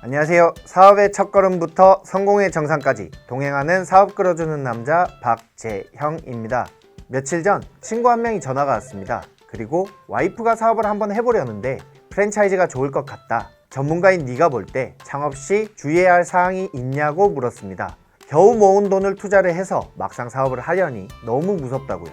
안녕하세요. 사업의 첫걸음부터 성공의 정상까지 동행하는 사업 끌어주는 남자 박재형입니다. 며칠 전 친구 한 명이 전화가 왔습니다. 그리고 와이프가 사업을 한번 해보려는데 프랜차이즈가 좋을 것 같다. 전문가인 네가 볼 때 창업 시 주의해야 할 사항이 있냐고 물었습니다. 겨우 모은 돈을 투자를 해서 막상 사업을 하려니 너무 무섭다고요.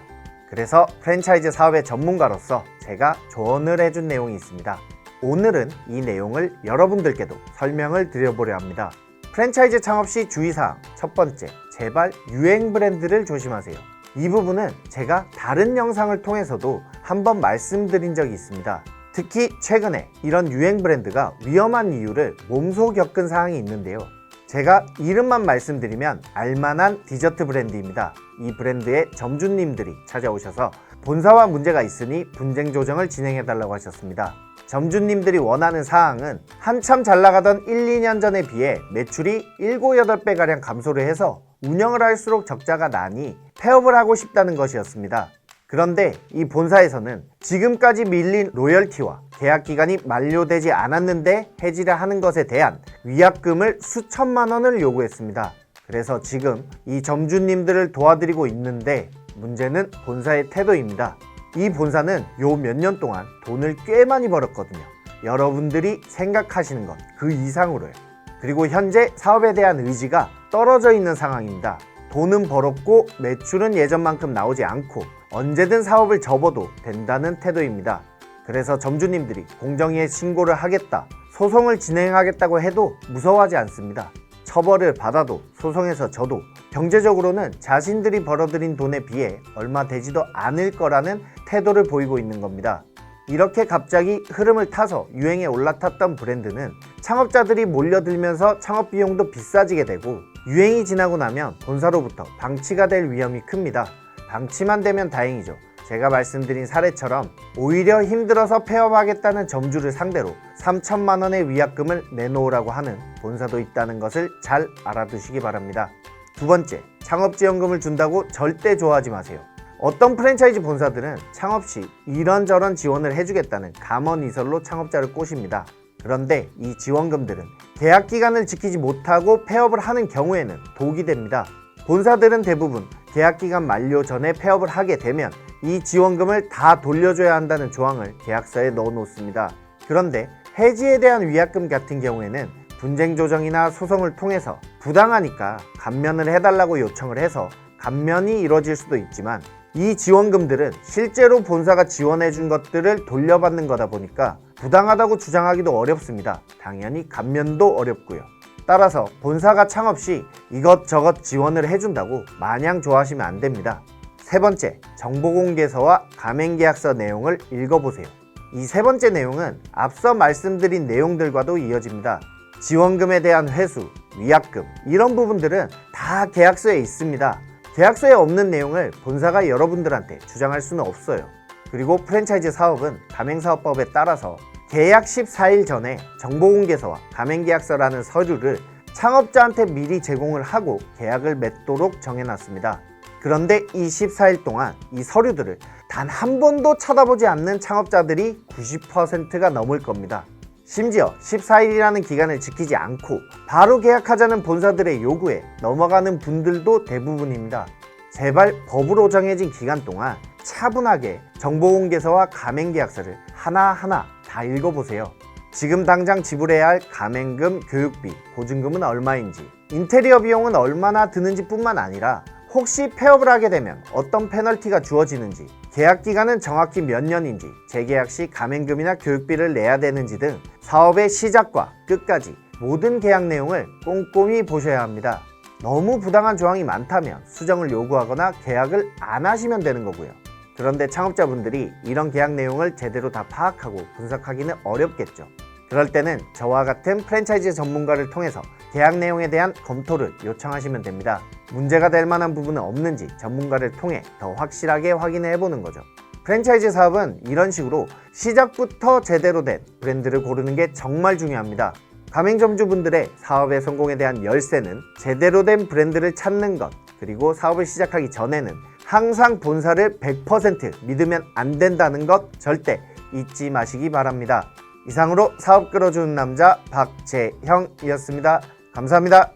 그래서 프랜차이즈 사업의 전문가로서 제가 조언을 해준 내용이 있습니다. 오늘은 이 내용을 여러분들께도 설명을 드려보려 합니다. 프랜차이즈 창업 시 주의사항 첫 번째, 제발 유행 브랜드를 조심하세요. 이 부분은 제가 다른 영상을 통해서도 한번 말씀드린 적이 있습니다. 특히 최근에 이런 유행 브랜드가 위험한 이유를 몸소 겪은 사항이 있는데요. 제가 이름만 말씀드리면 알만한 디저트 브랜드입니다. 이 브랜드의 점주님들이 찾아오셔서 본사와 문제가 있으니 분쟁 조정을 진행해달라고 하셨습니다. 점주님들이 원하는 사항은 한참 잘 나가던 1, 2년 전에 비해 매출이 7, 8배가량 감소를 해서 운영을 할수록 적자가 나니 폐업을 하고 싶다는 것이었습니다. 그런데 이 본사에서는 지금까지 밀린 로열티와 계약 기간이 만료되지 않았는데 해지를 하는 것에 대한 위약금을 수천만 원을 요구했습니다. 그래서 지금 이 점주님들을 도와드리고 있는데 문제는 본사의 태도입니다. 이 본사는 요 몇 년 동안 돈을 꽤 많이 벌었거든요. 여러분들이 생각하시는 것 그 이상으로요. 그리고 현재 사업에 대한 의지가 떨어져 있는 상황입니다. 돈은 벌었고 매출은 예전만큼 나오지 않고 언제든 사업을 접어도 된다는 태도입니다. 그래서 점주님들이 공정위에 신고를 하겠다, 소송을 진행하겠다고 해도 무서워하지 않습니다. 처벌을 받아도 소송에서 져도 경제적으로는 자신들이 벌어들인 돈에 비해 얼마 되지도 않을 거라는 태도를 보이고 있는 겁니다. 이렇게 갑자기 흐름을 타서 유행에 올라탔던 브랜드는 창업자들이 몰려들면서 창업 비용도 비싸지게 되고 유행이 지나고 나면 본사로부터 방치가 될 위험이 큽니다. 방치만 되면 다행이죠. 제가 말씀드린 사례처럼 오히려 힘들어서 폐업하겠다는 점주를 상대로 3천만 원의 위약금을 내놓으라고 하는 본사도 있다는 것을 잘 알아두시기 바랍니다. 두 번째, 창업지원금을 준다고 절대 좋아하지 마세요. 어떤 프랜차이즈 본사들은 창업 시 이런저런 지원을 해주겠다는 감언이설로 창업자를 꼬십니다. 그런데 이 지원금들은 계약 기간을 지키지 못하고 폐업을 하는 경우에는 독이 됩니다. 본사들은 대부분 계약 기간 만료 전에 폐업을 하게 되면 이 지원금을 다 돌려줘야 한다는 조항을 계약서에 넣어 놓습니다. 그런데 해지에 대한 위약금 같은 경우에는 분쟁 조정이나 소송을 통해서 부당하니까 감면을 해달라고 요청을 해서 감면이 이루어질 수도 있지만 이 지원금들은 실제로 본사가 지원해준 것들을 돌려받는 거다 보니까 부당하다고 주장하기도 어렵습니다. 당연히 감면도 어렵고요. 따라서 본사가 창업 시 이것저것 지원을 해준다고 마냥 좋아하시면 안 됩니다. 세 번째, 정보공개서와 가맹계약서 내용을 읽어보세요. 이 세 번째 내용은 앞서 말씀드린 내용들과도 이어집니다. 지원금에 대한 회수, 위약금 이런 부분들은 다 계약서에 있습니다. 계약서에 없는 내용을 본사가 여러분들한테 주장할 수는 없어요. 그리고 프랜차이즈 사업은 가맹사업법에 따라서 계약 14일 전에 정보공개서와 가맹계약서라는 서류를 창업자한테 미리 제공을 하고 계약을 맺도록 정해놨습니다. 그런데 이 14일 동안 이 서류들을 단 한 번도 쳐다보지 않는 창업자들이 90%가 넘을 겁니다. 심지어 14일이라는 기간을 지키지 않고 바로 계약하자는 본사들의 요구에 넘어가는 분들도 대부분입니다. 제발 법으로 정해진 기간 동안 차분하게 정보공개서와 가맹계약서를 하나하나 다 읽어보세요. 지금 당장 지불해야 할 가맹금, 교육비, 보증금은 얼마인지, 인테리어 비용은 얼마나 드는지 뿐만 아니라 혹시 폐업을 하게 되면 어떤 페널티가 주어지는지, 계약 기간은 정확히 몇 년인지, 재계약 시 가맹금이나 교육비를 내야 되는지 등 사업의 시작과 끝까지 모든 계약 내용을 꼼꼼히 보셔야 합니다. 너무 부당한 조항이 많다면 수정을 요구하거나 계약을 안 하시면 되는 거고요. 그런데 창업자분들이 이런 계약 내용을 제대로 다 파악하고 분석하기는 어렵겠죠. 그럴 때는 저와 같은 프랜차이즈 전문가를 통해서 계약 내용에 대한 검토를 요청하시면 됩니다. 문제가 될 만한 부분은 없는지 전문가를 통해 더 확실하게 확인해 보는 거죠. 프랜차이즈 사업은 이런 식으로 시작부터 제대로 된 브랜드를 고르는 게 정말 중요합니다. 가맹점주분들의 사업의 성공에 대한 열쇠는 제대로 된 브랜드를 찾는 것, 그리고 사업을 시작하기 전에는 항상 본사를 100% 믿으면 안 된다는 것 절대 잊지 마시기 바랍니다. 이상으로 사업 끌어주는 남자 박재형이었습니다. 감사합니다.